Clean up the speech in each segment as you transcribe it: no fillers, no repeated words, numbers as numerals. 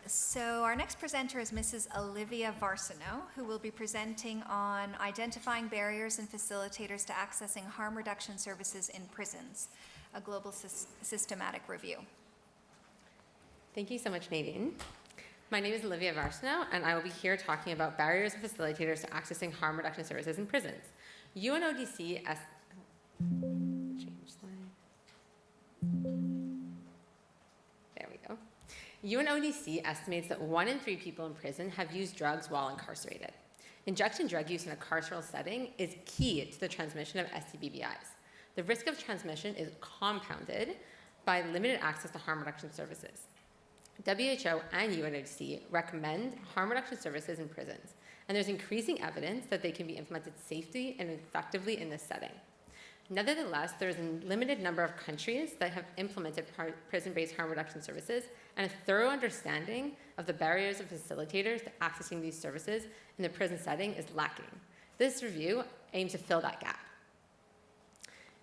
So our next presenter is Mrs. Olivia Varsaneaux, who will be presenting on identifying barriers and facilitators to accessing harm reduction services in prisons, a global systematic review. Thank you so much, Nadine. My name is Olivia Varsaneaux, and I will be here talking about barriers and facilitators to accessing harm reduction services in prisons. UNODC There we go. UNODC estimates that 1 in 3 people in prison have used drugs while incarcerated. Injection drug use in a carceral setting is key to the transmission of STBBIs. The risk of transmission is compounded by limited access to harm reduction services. WHO and UNODC recommend harm reduction services in prisons, and there's increasing evidence that they can be implemented safely and effectively in this setting. Nevertheless, there is a limited number of countries that have implemented prison-based harm reduction services, and a thorough understanding of the barriers and facilitators to accessing these services in the prison setting is lacking. This review aims to fill that gap.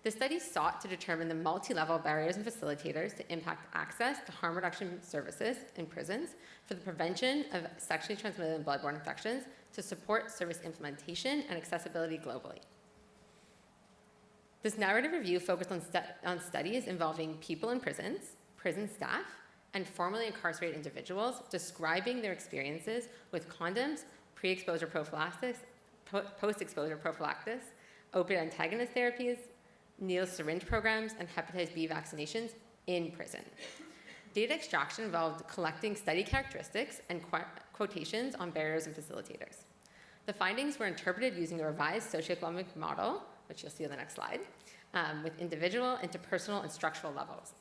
The study sought to determine the multi-level barriers and facilitators to impact access to harm reduction services in prisons for the prevention of sexually transmitted and bloodborne infections to support service implementation and accessibility globally. This narrative review focused on studies involving people in prisons, prison staff, and formerly incarcerated individuals describing their experiences with condoms, pre-exposure prophylaxis, post-exposure prophylaxis, opioid antagonist therapies, needle syringe programs, and hepatitis B vaccinations in prison. Data extraction involved collecting study characteristics and quotations on barriers and facilitators. The findings were interpreted using a revised socioeconomic model, which you'll see on the next slide, with individual, interpersonal, and structural levels.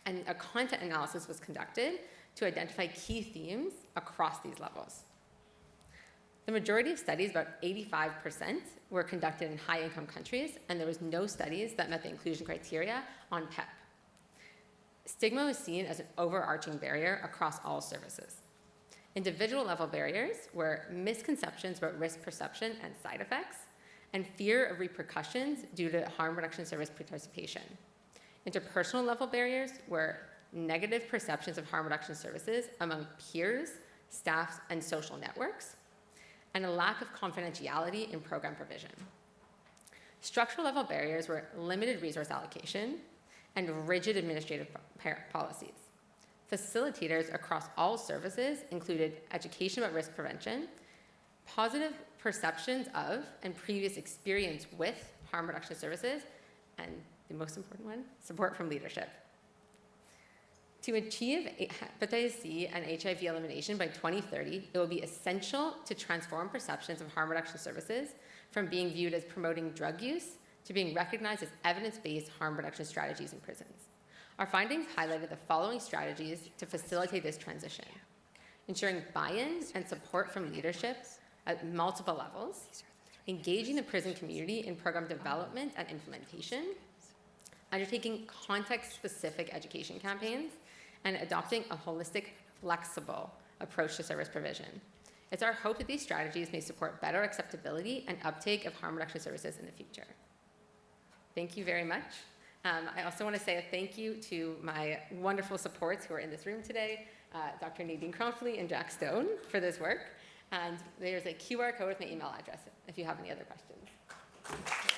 And a content analysis was conducted to identify key themes across these levels. The majority of studies, about 85%, were conducted in high-income countries, and there was no studies that met the inclusion criteria on PEP. Stigma was seen as an overarching barrier across all services. Individual-level barriers were misconceptions about risk perception and side effects, and fear of repercussions due to harm reduction service participation. Interpersonal-level barriers were negative perceptions of harm reduction services among peers, staffs, and social networks, and a lack of confidentiality in program provision. Structural level barriers were limited resource allocation and rigid administrative policies. Facilitators across all services included education about risk prevention, positive perceptions of and previous experience with harm reduction services, and the most important one, support from leadership. To achieve hepatitis C and HIV elimination by 2030, it will be essential to transform perceptions of harm reduction services from being viewed as promoting drug use to being recognized as evidence-based harm reduction strategies in prisons. Our findings highlighted the following strategies to facilitate this transition: ensuring buy-in and support from leadership at multiple levels, engaging the prison community in program development and implementation, undertaking context-specific education campaigns, and adopting a holistic, flexible approach to service provision. It's our hope that these strategies may support better acceptability and uptake of harm reduction services in the future. Thank you very much. I also want to say a thank you to my wonderful supports who are in this room today, Dr. Nadine Cromfley and Jack Stone, for this work. And there's a QR code with my email address if you have any other questions.